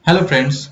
Hello friends.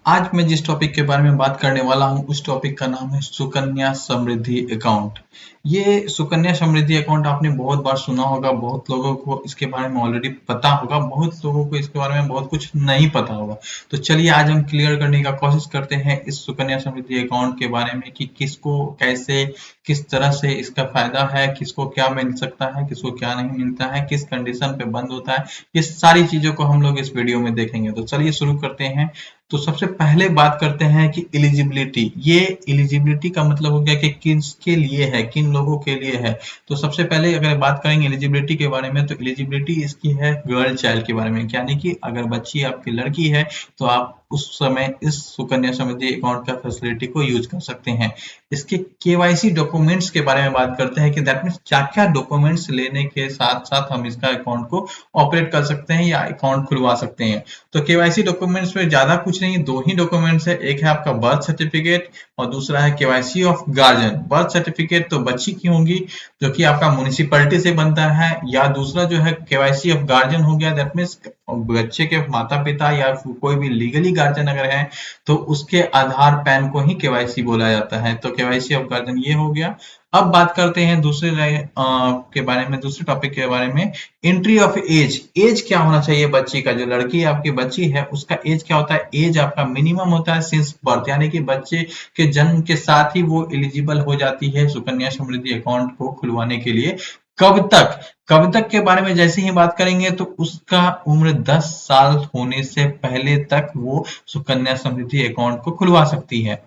आज मैं जिस टॉपिक के बारे में बात करने वाला हूँ उस टॉपिक का नाम है सुकन्या समृद्धि अकाउंट। ये सुकन्या समृद्धि अकाउंट आपने बहुत बार सुना होगा, बहुत लोगों को इसके बारे में ऑलरेडी पता होगा, बहुत लोगों को इसके बारे में बहुत कुछ नहीं पता होगा। तो चलिए आज हम क्लियर करने का कोशिश करते हैं इस सुकन्या समृद्धि अकाउंट के बारे में कि किसको कैसे, किस तरह से इसका फायदा है, किसको क्या मिल सकता है, किसको क्या नहीं मिलता है, किस कंडीशन पे बंद होता है। ये सारी चीजों को हम लोग इस वीडियो में देखेंगे। तो चलिए शुरू करते हैं। तो सबसे पहले बात करते हैं कि एलिजिबिलिटी। ये एलिजिबिलिटी का मतलब हो गया कि किसके लिए है, किन लोगों के लिए है। तो सबसे पहले अगर बात करेंगे एलिजिबिलिटी के बारे में, तो एलिजिबिलिटी इसकी है गर्ल चाइल्ड के बारे में, यानी कि अगर बच्ची आपकी लड़की है तो आप उस समय इस सुकन्या समृद्धि अकाउंट का फैसिलिटी को यूज कर सकते हैं। इसके केवाईसी डॉक्यूमेंट्स के बारे में बात करते हैं कि दैट मीन्स क्या क्या डॉक्यूमेंट्स लेने के साथ साथ हम इसका अकाउंट को ऑपरेट कर सकते हैं या अकाउंट खुलवा सकते हैं। तो केवाईसी डॉक्यूमेंट्स में ज्यादा कुछ नहीं, दो ही डॉक्यूमेंट्स है। एक है आपका बर्थ सर्टिफिकेट और दूसरा है KYC of guardian. Birth certificate तो बच्ची की होगी जो कि आपका म्युनिसिपैलिटी से बनता है, या दूसरा जो है केवाईसी ऑफ गार्जियन हो गया, दैट मीन्स बच्चे के माता पिता या कोई भी लीगली गार्जियन अगर है तो उसके आधार पैन को ही केवाईसी बोला जाता है। तो केवाईसी ऑफ गार्जियन ये हो गया। अब बात करते हैं के बारे में, दूसरे टॉपिक के बारे में, एंट्री ऑफ एज। एज क्या होना चाहिए बच्ची का, जो लड़की आपकी बच्ची है उसका एज क्या होता है। एज आपका मिनिमम होता है सिंस बर्थ, यानी कि बच्चे के जन्म के साथ ही वो एलिजिबल हो जाती है सुकन्या समृद्धि अकाउंट को खुलवाने के लिए। कब तक, कब तक के बारे में जैसे ही बात करेंगे तो उसका उम्र 10 साल होने से पहले तक वो सुकन्या समृद्धि अकाउंट को खुलवा सकती है।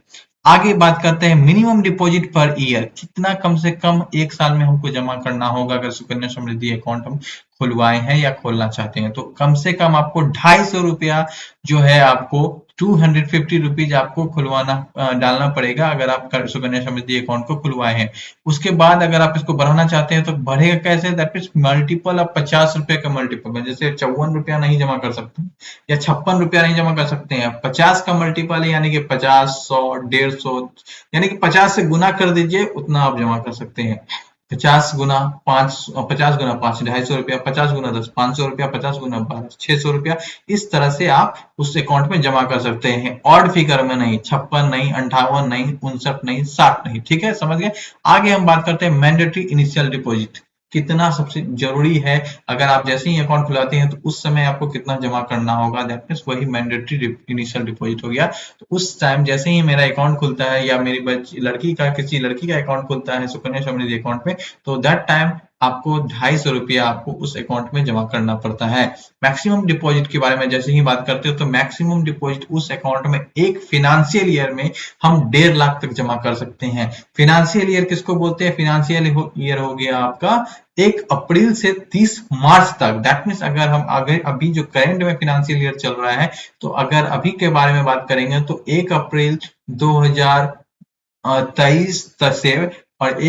आगे बात करते हैं मिनिमम डिपॉजिट पर ईयर, कितना कम से कम एक साल में हमको जमा करना होगा अगर सुकन्या समृद्धि अकाउंट हम खुलवाए हैं या खोलना चाहते हैं। तो कम से कम आपको 250 रुपया जो है आपको 250 रुपीज आपको खुलवाना डालना पड़ेगा अगर आप सुकन्या समृद्धि अकाउंट को खुलवाए हैं। उसके बाद अगर आप इसको बढ़ाना चाहते हैं तो बढ़ेगा कैसे, दैट मीन्स मल्टीपल ऑफ 50 रुपए का मल्टीपल में, जैसे 54 रुपया नहीं जमा कर सकते या 56 रुपया नहीं जमा कर सकते हैं, 50 का मल्टीपल है, यानी कि 50, 100, 150, यानी कि 50 से गुना कर दीजिए, उतना आप जमा कर सकते हैं। 50 गुना 5, 50 गुना 5 250 रुपया, 50 गुना 10 500 रुपया, 50 गुना 12 600 रुपया। इस तरह से आप उस अकाउंट में जमा कर सकते हैं। ऑड फिगर में नहीं, 56 नहीं, 58 नहीं, 59 नहीं, 60 नहीं। ठीक है, समझ गए। आगे हम बात करते हैं मैंडेटरी इनिशियल डिपॉजिट, कितना सबसे जरूरी है। अगर आप जैसे ही अकाउंट खुलाते हैं तो उस समय आपको कितना जमा करना होगा, दैट मीन्स वही मैंडेटरी इनिशियल डिपॉजिट हो गया। तो उस टाइम जैसे ही मेरा अकाउंट खुलता है या मेरी बच्ची लड़की का किसी लड़की का अकाउंट खुलता है सुकन्या समृद्धि अकाउंट में, तो दैट टाइम आपको 250 रुपया आपको उस अकाउंट में जमा करना पड़ता है। मैक्सिमम डिपॉजिट के बारे में जैसे ही बात करते हो तो मैक्सिमम डिपॉजिट उस अकाउंट में एक फिनेंशियल ईयर में हम 1.5 लाख तक जमा कर सकते हैं। फिनेंशियल ईयर किसको बोलते हैं, फिनेंशियल ईयर हो गया आपका 1 अप्रैल से 30 मार्च तक। दैट मीन्स अगर हम आगे अभी जो करंट में फिनेंशियल ईयर चल रहा है, तो अगर अभी के बारे में बात करेंगे तो 1 अप्रैल 2023 तक से और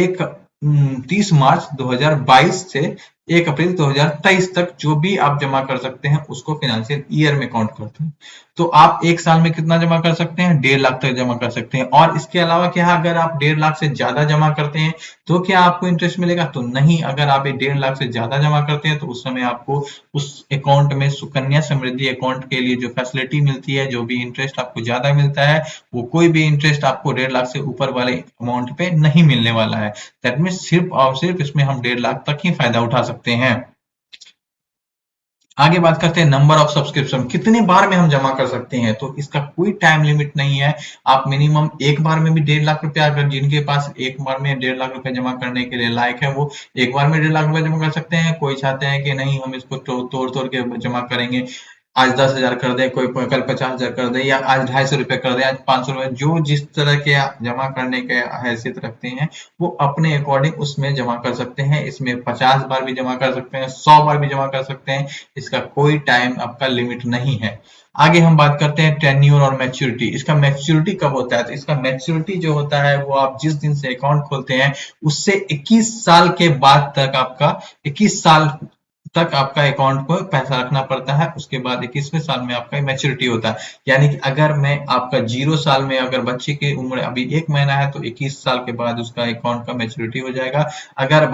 30 मार्च 2022 से 1 अप्रैल 2023 तक जो भी आप जमा कर सकते हैं उसको फिनेंशियल ईयर में काउंट करते हैं। तो आप एक साल में कितना जमा कर सकते हैं, 1.5 लाख तक जमा कर सकते हैं। और इसके अलावा क्या है, अगर आप 1.5 लाख से ज्यादा जमा करते हैं तो क्या आपको इंटरेस्ट मिलेगा, तो नहीं। अगर आप 1.5 लाख से ज्यादा जमा करते हैं तो उस समय आपको उस अकाउंट में सुकन्या समृद्धि अकाउंट के लिए जो फैसिलिटी मिलती है, जो भी इंटरेस्ट आपको ज्यादा मिलता है, वो कोई भी इंटरेस्ट आपको 1.5 लाख से ऊपर वाले अमाउंट पे नहीं मिलने वाला है। दैट मीन्स सिर्फ और सिर्फ इसमें हम 1.5 लाख तक ही फायदा उठा सकते हैं। आगे बात करते हैं नंबर ऑफ सब्सक्रिप्शन, कितने बार में हम जमा कर सकते हैं। तो इसका कोई टाइम लिमिट नहीं है। आप मिनिमम एक बार में भी 1.5 लाख रुपया, अगर जिनके पास एक बार में 1.5 लाख रुपया जमा करने के लिए लायक है वो एक बार में 1.5 लाख रुपया जमा कर सकते हैं। कोई चाहते हैं कि नहीं हम इसको तोड़ तोड़ के जमा करेंगे, आज 10,000 कर दे, कोई कल 50,000 कर दे, या आज 250 रुपये कर दे, आज 500 रुपये, जो जिस तरह के जमा करने के हैसियत रखते हैं वो अपने अकॉर्डिंग उसमें जमा कर सकते हैं। इसमें 50 बार भी जमा कर सकते हैं, 100 बार भी जमा कर सकते हैं। इसका कोई टाइम आपका लिमिट नहीं है। आगे हम बात करते हैं टेन्योर और मैच्योरिटी। इसका मैच्योरिटी कब होता है, तो इसका मैच्योरिटी जो होता है वो आप जिस दिन से अकाउंट खोलते हैं उससे 21 साल के बाद तक, आपका 21 साल तक आपका अकाउंट को पैसा रखना पड़ता है। उसके बाद 21वें साल में आपका मैच्योरिटी होता है। यानी कि अगर मैं आपका 0 साल में अगर बच्चे की उम्र अभी 1 महीना है तो 21 साल के बाद उसका अकाउंट का मैच्योरिटी हो जाएगा। अगर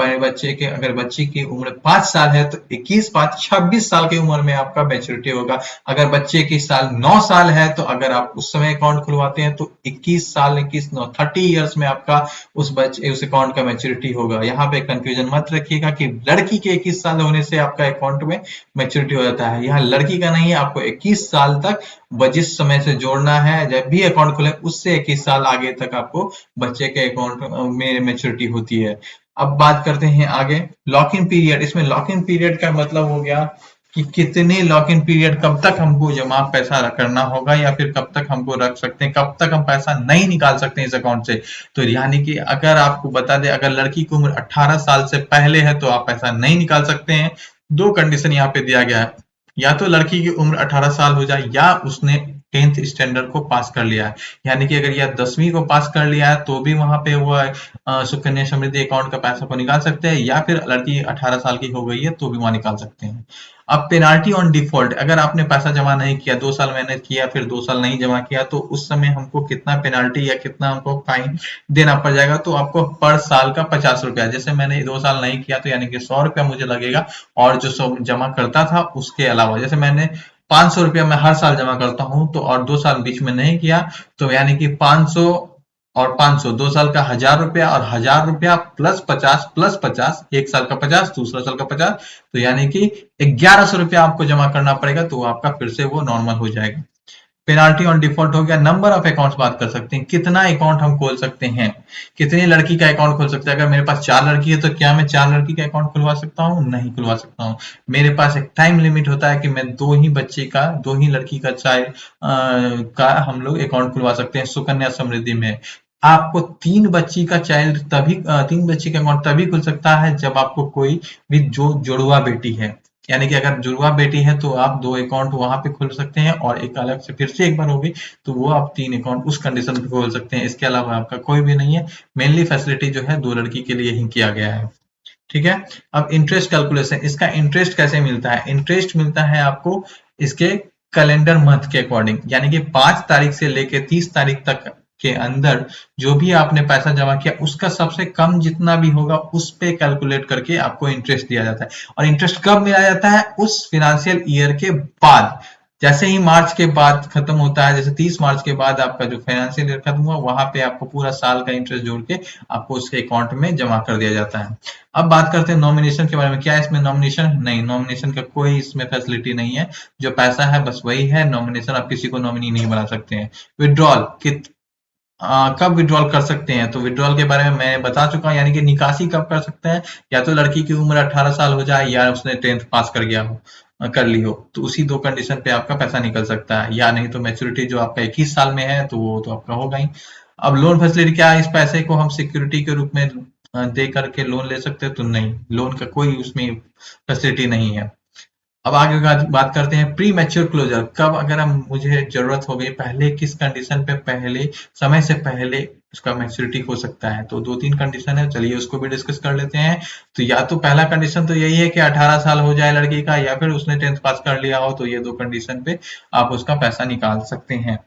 बच्चे की उम्र 5 साल है तो 26 साल की उम्र में आपका मैच्योरिटी होगा। अगर बच्चे की साल 9 साल है तो अगर आप उस समय अकाउंट खुलवाते हैं तो 21 साल 30 ईयर्स में आपका उस अकाउंट का मैच्योरिटी होगा। यहाँ पे कंफ्यूजन मत रखिएगा कि लड़की के 21 साल होने से आपका अकाउंट में मैच्योरिटी हो जाता है। यहाँ लड़की का नहीं है, आपको 21 साल तक जिस समय से जोड़ना है, जब भी अकाउंट खुले उससे 21 साल आगे तक आपको बच्चे के अकाउंट में मैच्योरिटी होती है। अब बात करते हैं आगे लॉक इन पीरियड। इसमें लॉक इन पीरियड का मतलब हो गया कि कितने लॉक इन पीरियड, कब तक हमको जमा पैसा करना होगा या फिर कब तक हमको रख सकते हैं, कब तक हम पैसा नहीं निकाल सकते हैं इस अकाउंट से। तो यानी कि अगर आपको बता दें, अगर लड़की की उम्र 18 साल से पहले है तो आप पैसा नहीं निकाल सकते हैं। दो कंडीशन यहाँ पे दिया गया है, या तो लड़की की उम्र 18 साल हो जाए या उसने 10th स्टैंडर्ड को पास कर लिया है। यानी कि अगर यह 10वीं को पास कर लिया है तो भी वहां पे वो सुकन्या समृद्धि अकाउंट का पैसा को निकाल सकते हैं, या फिर लड़की 18 साल की हो गई है तो भी वहां निकाल सकते हैं। अब पेनाल्टी ऑन डिफॉल्ट, अगर आपने पैसा जमा नहीं किया, 2 साल मैंने किया फिर 2 साल नहीं जमा किया, तो उस समय हमको कितना पेनाल्टी या कितना हमको फाइन देना पड़ जाएगा। तो आपको पर साल का 50 रुपया, जैसे मैंने 2 साल नहीं किया तो यानी कि 100 रुपया मुझे लगेगा, और जो जमा करता था उसके अलावा, जैसे मैंने 500 रुपया मैं हर साल जमा करता हूँ तो, और 2 साल बीच में नहीं किया, तो यानी कि 500 और 500, 2 साल का 1000 रुपया, और 1000 रुपया प्लस 50, 1 साल का 50, दूसरा साल का 50, तो यानी कि 1100 रुपया आपको जमा करना पड़ेगा, तो आपका फिर से वो नॉर्मल हो जाएगा। पेनाल्टी ऑन डिफॉल्ट हो गया। नंबर ऑफ अकाउंट्स बात कर सकते हैं, कितना अकाउंट हम खोल सकते हैं, कितनी लड़की का अकाउंट खोल सकते हैं। अगर मेरे पास 4 लड़की है तो क्या मैं 4 लड़की का अकाउंट खुलवा सकता हूँ? नहीं खुलवा सकता हूँ। मेरे पास एक टाइम लिमिट होता है कि मैं दो ही लड़की का चाइल्ड का हम लोग अकाउंट खुलवा सकते हैं सुकन्या समृद्धि में। आपको 3 बच्ची का अकाउंट तभी खुल सकता है जब आपको कोई भी जो जुड़वा बेटी है, यानी कि अगर जुड़वा बेटी है तो आप 2 अकाउंट वहां पे खोल सकते हैं, और एक अलग से फिर से एक बार होगी तो वो आप 3 अकाउंट उस कंडीशन पे खोल सकते हैं। इसके अलावा आपका कोई भी नहीं है। मेनली फैसिलिटी जो है 2 लड़की के लिए ही किया गया है। ठीक है। अब इंटरेस्ट कैलकुलेशन, इसका इंटरेस्ट कैसे मिलता है? इंटरेस्ट मिलता है आपको इसके कैलेंडर मंथ के अकॉर्डिंग, यानी कि 5 तारीख से लेके 30 तारीख तक के अंदर जो भी आपने पैसा जमा किया उसका सबसे कम जितना भी होगा उस पे कैलकुलेट करके आपको इंटरेस्ट दिया जाता है। और इंटरेस्ट कब मिला जाता है? उस फिनेंशियल ईयर के बाद। जैसे ही मार्च के बाद खत्म होता है, जैसे 30 मार्च के बाद आपका जो फाइनेंशियल ईयर खत्म हुआ, वहां पे आपको पूरा साल का इंटरेस्ट जोड़ के आपको उसके अकाउंट में जमा कर दिया जाता है। अब बात करते हैं नॉमिनेशन के बारे में। क्या इसमें नॉमिनेशन? नहीं, नॉमिनेशन का कोई इसमें फैसिलिटी नहीं है। जो पैसा है बस वही है, नॉमिनेशन आप किसी को नॉमिनी नहीं बना सकते हैं। विड्रॉल कब विड्रॉल कर सकते हैं? तो विड्रॉल के बारे में मैं बता चुका हूं, यानी कि निकासी कब कर सकते हैं? या तो लड़की की उम्र 18 साल हो जाए या उसने 10th पास कर गया हो, कर ली हो, तो उसी 2 कंडीशन पे आपका पैसा निकल सकता है। या नहीं तो मैच्योरिटी जो आपका 21 साल में है तो वो तो आपका होगा ही। अब लोन फैसिलिटी क्या है? इस पैसे को हम सिक्योरिटी के रूप में दे करके लोन ले सकते हैं? तो नहीं, लोन का कोई उसमें फैसिलिटी नहीं है। अब आगे बात करते हैं प्री मैच्योर क्लोजर। कब अगर हम मुझे जरूरत हो गई, पहले किस कंडीशन पे, पहले समय से पहले उसका मैच्योरिटी हो सकता है? तो 2-3 कंडीशन है, चलिए उसको भी डिस्कस कर लेते हैं। तो या तो पहला कंडीशन तो यही है कि 18 साल हो जाए लड़की का, या फिर उसने 10th पास कर लिया हो, तो ये 2 कंडीशन पे आप उसका पैसा निकाल सकते हैं।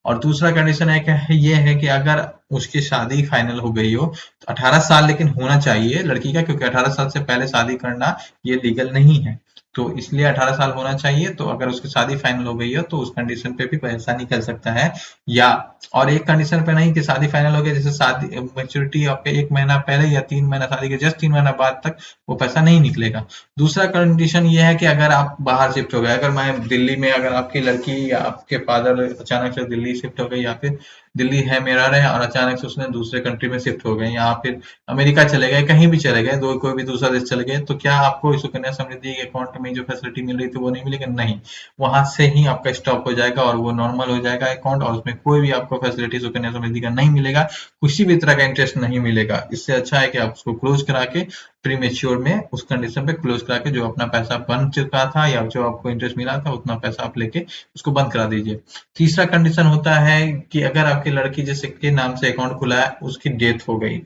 और दूसरा कंडीशन है कि ये है कि अगर उसकी शादी फाइनल हो गई हो, तो 18 साल लेकिन होना चाहिए लड़की का, क्योंकि 18 साल से पहले शादी करना ये लीगल नहीं है। तो इसलिए 18 साल होना चाहिए। तो अगर उसकी शादी फाइनल हो गई है तो उस कंडीशन पे भी पैसा निकल सकता है। या और एक कंडीशन पे नहीं कि शादी फाइनल हो गई, जैसे शादी मैच्योरिटी आपके 1 महीना पहले या 3 महीना, शादी के जस्ट 3 महीना बाद तक वो पैसा नहीं निकलेगा। दूसरा कंडीशन ये है कि अगर आप बाहर शिफ्ट हो गए, अगर मैं दिल्ली में, अगर आपकी लड़की या आपके फादर अचानक से दिल्ली शिफ्ट हो गई, या फिर दिल्ली है में रह रहे हैं और अचानक से उसने दूसरे कंट्री में शिफ्ट हो गए, या फिर अमेरिका चले गए, कहीं भी चले गए, दो कोई भी दूसरा देश चले गए, तो क्या आपको सुकन्या समृद्धि अकाउंट में जो फैसिलिटी मिल रही थी वो नहीं मिलेगी? नहीं, वहां से ही आपका स्टॉप हो जाएगा और वो नॉर्मल हो जाएगा अकाउंट, और उसमें कोई भी आपको फैसिलिटी सुकन्या समृद्धि का नहीं मिलेगा, किसी भी तरह का इंटरेस्ट नहीं मिलेगा। इससे अच्छा है कि आप उसको क्लोज करा के प्री मेच्योर में उस कंडीशन पे क्लोज करा के जो अपना पैसा बन चुका था या जो आपको इंटरेस्ट मिला था उतना पैसा आप लेके उसको बंद करा दीजिए। तीसरा कंडीशन होता है कि अगर आपकी लड़की जिसके नाम से अकाउंट खुला है उसकी डेथ हो गई,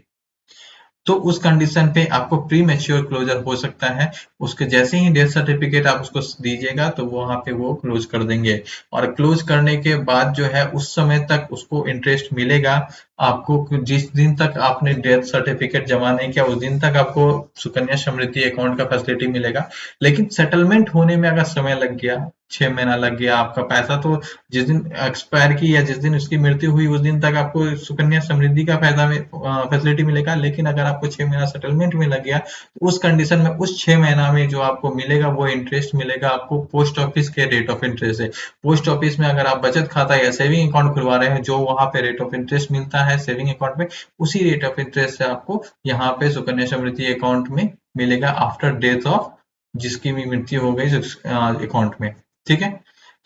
तो उस कंडीशन पे आपको प्री मैच्योर क्लोजर हो सकता है। उसके जैसे ही डेथ सर्टिफिकेट आप उसको दीजिएगा तो वहां पे वो क्लोज कर देंगे, और क्लोज करने के बाद जो है उस समय तक उसको इंटरेस्ट मिलेगा आपको। जिस दिन तक आपने डेथ सर्टिफिकेट जमा नहीं किया उस दिन तक आपको सुकन्या समृद्धि अकाउंट का फैसिलिटी मिलेगा। लेकिन सेटलमेंट होने में अगर समय लग गया, 6 महीना लग गया, आपका पैसा तो जिस दिन एक्सपायर की या जिस दिन उसकी मृत्यु हुई उस दिन तक आपको सुकन्या समृद्धि का फायदा में फैसिलिटी मिलेगा। लेकिन अगर आपको 6 महीना सेटलमेंट में लग गया तो उस कंडीशन में उस 6 महीना में जो आपको मिलेगा वो इंटरेस्ट मिलेगा आपको पोस्ट ऑफिस के रेट ऑफ इंटरेस्ट है। पोस्ट ऑफिस में अगर आप बचत खाता या सेविंग अकाउंट खुलवा रहे हैं, जो वहां पे रेट ऑफ इंटरेस्ट मिलता है सेविंग अकाउंट में, उसी रेट ऑफ इंटरेस्ट से आपको यहाँ पे सुकन्या समृद्धि अकाउंट में मिलेगा आफ्टर डेथ ऑफ जिसकी भी मृत्यु हो गई अकाउंट में। ठीक है,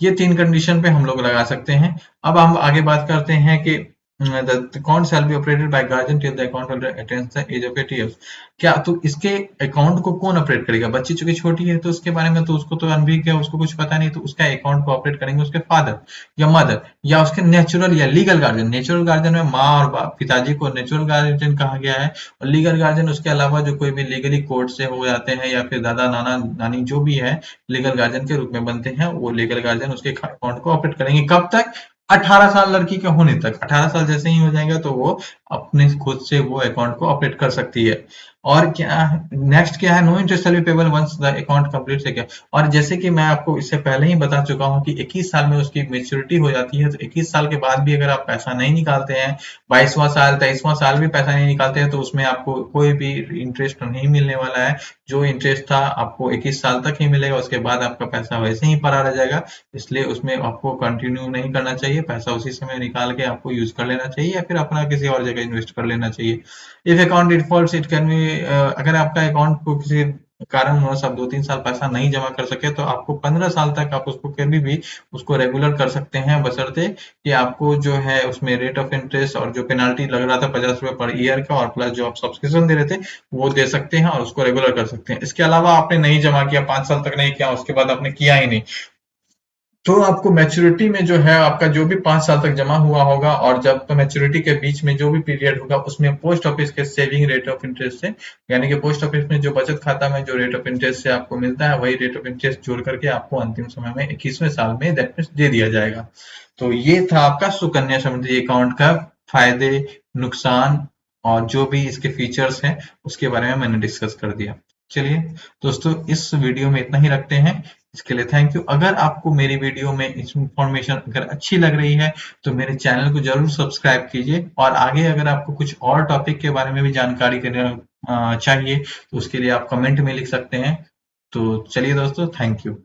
ये 3 कंडीशन पे हम लोग लगा सकते हैं। अब हम आगे बात करते हैं कि the account shall be operated by guardian till the account holder attains the age of 80 years। क्या तो इसके अकाउंट को कौन ऑपरेट करेगा? बच्ची चूंकि छोटी है तो उसके बारे में तो उसको तो अनभिज्ञ है, उसको कुछ पता नहीं, तो उसका अकाउंट को ऑपरेट करेंगे उसके फादर या मदर या उसके नेचुरल या लीगल गार्जियन। नेचुरल गार्जियन में माँ और पिताजी को नेचुरल गार्जियन कहा गया है, और लीगल गार्जियन उसके अलावा जो कोई भी लीगली कोर्ट से हो जाते हैं या फिर दादा नाना नानी जो भी है लीगल गार्जियन के रूप में बनते हैं, वो लीगल गार्जियन उसके अकाउंट को ऑपरेट करेंगे। कब तक? 18 साल लड़की के होने तक। 18 साल जैसे ही हो जाएगा तो वो अपने खुद से वो अकाउंट को ऑपरेट कर सकती है। और क्या नेक्स्ट क्या है? No interest shall be payable once the account complete से क्या, और जैसे कि मैं आपको इससे पहले ही बता चुका हूं कि 21 साल में उसकी मेच्योरिटी हो जाती है, तो 21 साल के बाद भी अगर आप पैसा नहीं निकालते हैं, 22वां साल 23वां साल भी पैसा नहीं निकालते हैं, तो उसमें आपको कोई भी इंटरेस्ट नहीं मिलने वाला है। जो इंटरेस्ट था आपको 21 साल तक ही मिलेगा, उसके बाद आपका पैसा वैसे ही पड़ा रह जाएगा। इसलिए उसमें आपको कंटिन्यू नहीं करना चाहिए, पैसा उसी समय निकाल के आपको यूज कर लेना चाहिए या फिर अपना किसी और जगह इन्वेस्ट कर लेना चाहिए। If account defaults it can be, अगर आपका अकाउंट को किसी कारणवश आप 2-3 साल पैसा नहीं जमा कर सके तो आपको 15 साल तक आप उसको कभी भी उसको रेगुलर कर सकते हैं, बशर्ते कि आपको जो है उसमें रेट ऑफ इंटरेस्ट और जो पेनाल्टी लग रहा था 50 रुपए पर ईयर का और प्लस जो आप सब्सक्रिप्शन दे रहे थे वो दे सकते हैं और उसको रेगुलर कर सकते हैं। इसके अलावा आपने नहीं जमा किया, 5 साल तक नहीं किया, उसके बाद आपने किया ही नहीं, तो आपको मैच्योरिटी में जो है आपका जो भी 5 साल तक जमा हुआ होगा और जब तो मैच्योरिटी के बीच में जो भी पीरियड होगा उसमें पोस्ट ऑफिस के सेविंग रेट ऑफ इंटरेस्ट से, यानी कि पोस्ट ऑफिस में जो बचत खाता में जो रेट ऑफ इंटरेस्ट से आपको मिलता है वही रेट ऑफ इंटरेस्ट जोड़ करके आपको अंतिम समय में 21वें साल में दैट मीन्स दे दिया जाएगा। तो ये था आपका सुकन्या समृद्धि अकाउंट का फायदे, नुकसान और जो भी इसके फीचर्स हैं उसके बारे में मैंने डिस्कस कर दिया। चलिए दोस्तों, इस वीडियो में इतना ही रखते हैं। इसके लिए थैंक यू। अगर आपको मेरी वीडियो में इंफॉर्मेशन अगर अच्छी लग रही है तो मेरे चैनल को जरूर सब्सक्राइब कीजिए, और आगे अगर आपको कुछ और टॉपिक के बारे में भी जानकारी चाहिए तो उसके लिए आप कमेंट में लिख सकते हैं। तो चलिए दोस्तों, थैंक यू।